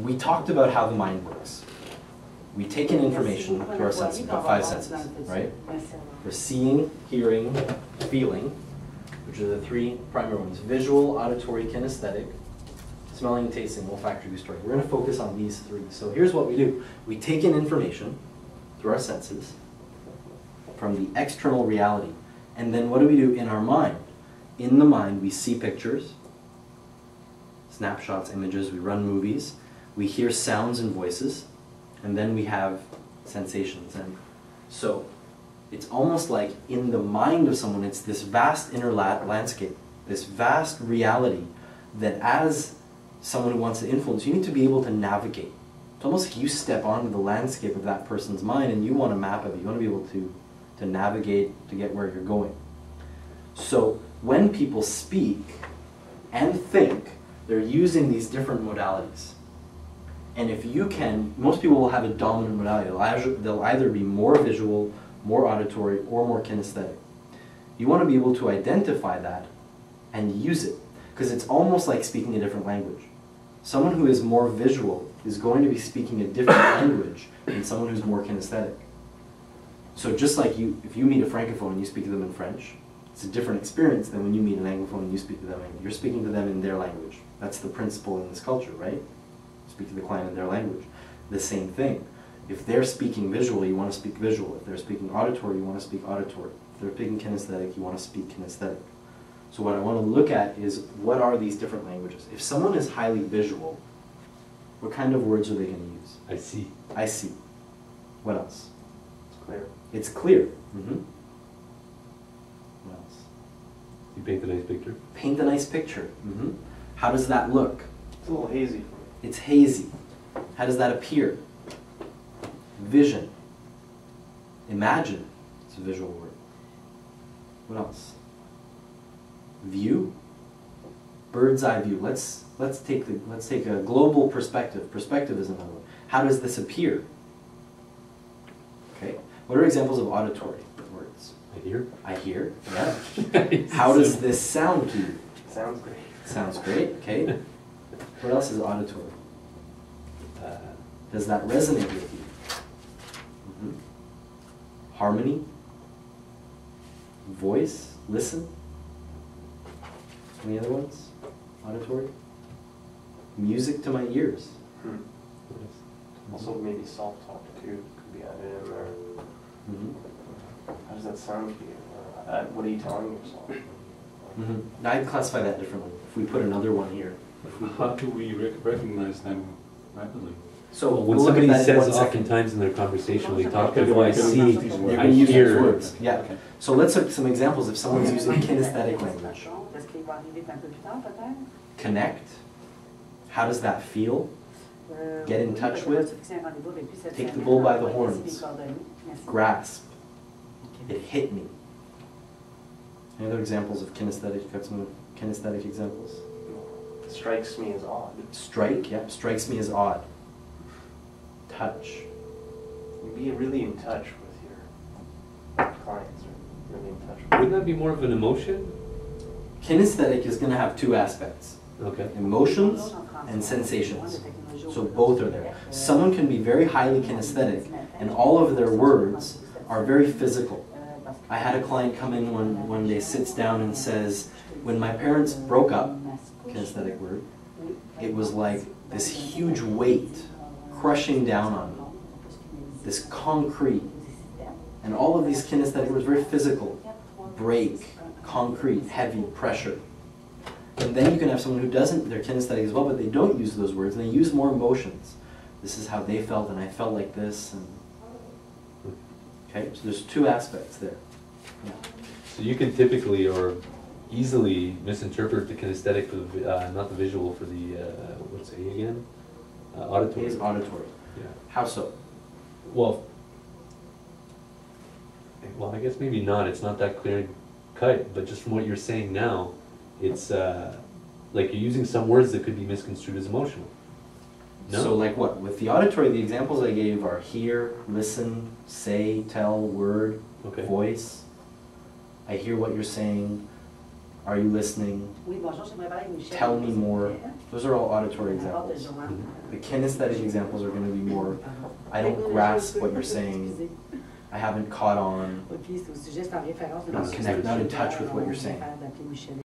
we talked about how the mind works. We take in information through our senses, about 5 senses, right? We're seeing, hearing, feeling, which are the 3 primary ones: visual, auditory, kinesthetic, smelling, tasting, olfactory, gustatori. We're going to focus on these 3. So here's what we do. We take in information through our senses from the external reality. And then what do we do in our mind? In the mind, we see pictures, snapshots, images, we run movies, we hear sounds and voices, and then we have sensations. And so it's almost like in the mind of someone, it's this vast inner landscape, this vast reality that as someone who wants to influence, you need to be able to navigate. It's almost like you step onto the landscape of that person's mind and you want a map of it. You want to be able to navigate to get where you're going. So when people speak and think, they're using these different modalities. And if you can, most people will have a dominant modality. They'll either be more visual, more auditory, or more kinesthetic. You want to be able to identify that and use it, because it's almost like speaking a different language. Someone who is more visual is going to be speaking a different language than someone who's more kinesthetic. So just like if you meet a francophone and you speak to them in French, it's a different experience than when you meet an anglophone and you speak to them. You're speaking to them in their language. That's the principle in this culture, right? Speak to the client in their language. The same thing. If they're speaking visually, you want to speak visual. If they're speaking auditory, you want to speak auditory. If they're speaking kinesthetic, you want to speak kinesthetic. So what I want to look at is, what are these different languages? If someone is highly visual, what kind of words are they going to use? I see. I see. What else? It's clear. It's clear. Mm-hmm. What else? You paint a nice picture. Paint a nice picture. Mm-hmm. How does that look? It's a little hazy. It's hazy. How does that appear? Vision. Imagine. It's a visual word. What else? View. Bird's eye view. Let's take a global perspective. Perspective is another one. How does this appear? Okay. What are examples of auditory words? I hear. I hear. Yeah. How does this sound to you? Sounds great. Sounds great. Okay. What else is auditory? Does that resonate with you? Mm-hmm. Harmony. Voice. Listen. Any other ones? Auditory? Music to my ears. Also maybe self-talk too could be added in there. Mm-hmm. How does that sound to you? What are you telling yourself? Mm-hmm. I'd classify that differently. If we put another one here. How do we recognize them rapidly? So when we'll somebody look at that in 1 says second. oftentimes in their conversation, they talk about, I see, You're I going to use those hear. words. Yeah. Okay. So let's look at some examples if someone's using kinesthetic language. Connect. How does that feel? Get in touch with. Take the bull by the horns. Grasp. It hit me. Any other examples of kinesthetic? Got some kinesthetic examples? Strikes me as odd. Strike, yeah. Strikes me as odd. Touch. You be really in touch with your clients, or really in touch with Wouldn't that be more of an emotion? Kinesthetic is going to have 2 aspects. Okay. Emotions and sensations. So both are there. Someone can be very highly kinesthetic and all of their words are very physical. I had a client come in one day, sits down and says, when my parents broke up, kinesthetic word, it was like this huge weight crushing down on me. This concrete. And all of these kinesthetic words, very physical. Break, concrete, heavy, pressure. And then you can have someone who doesn't, they're kinesthetic as well, but they don't use those words, and they use more emotions. This is how they felt, and I felt like this. And okay, so there's 2 aspects there. Yeah. So you can typically or easily misinterpret the kinesthetic for the, not the visual, for the, what's A again? Auditory. It is auditory. Yeah. How so? Well, I guess maybe not. It's not that clear cut, but just from what you're saying now, it's like you're using some words that could be misconstrued as emotional. No? So like what? With the auditory, the examples I gave are hear, listen, say, tell, word, Okay. voice. I hear what you're saying. are you listening, Oui, bonjour, j'aimerais parler avec Michel. tell me more. Those are all auditory La porte de examples. Joanne. The kinesthetic examples are going to be more, I don't grasp what you're saying, I haven't caught on. Ok, c'est au sujet, c'est en référence de Not connect, not in touch with what you're saying. d'appeler Michel.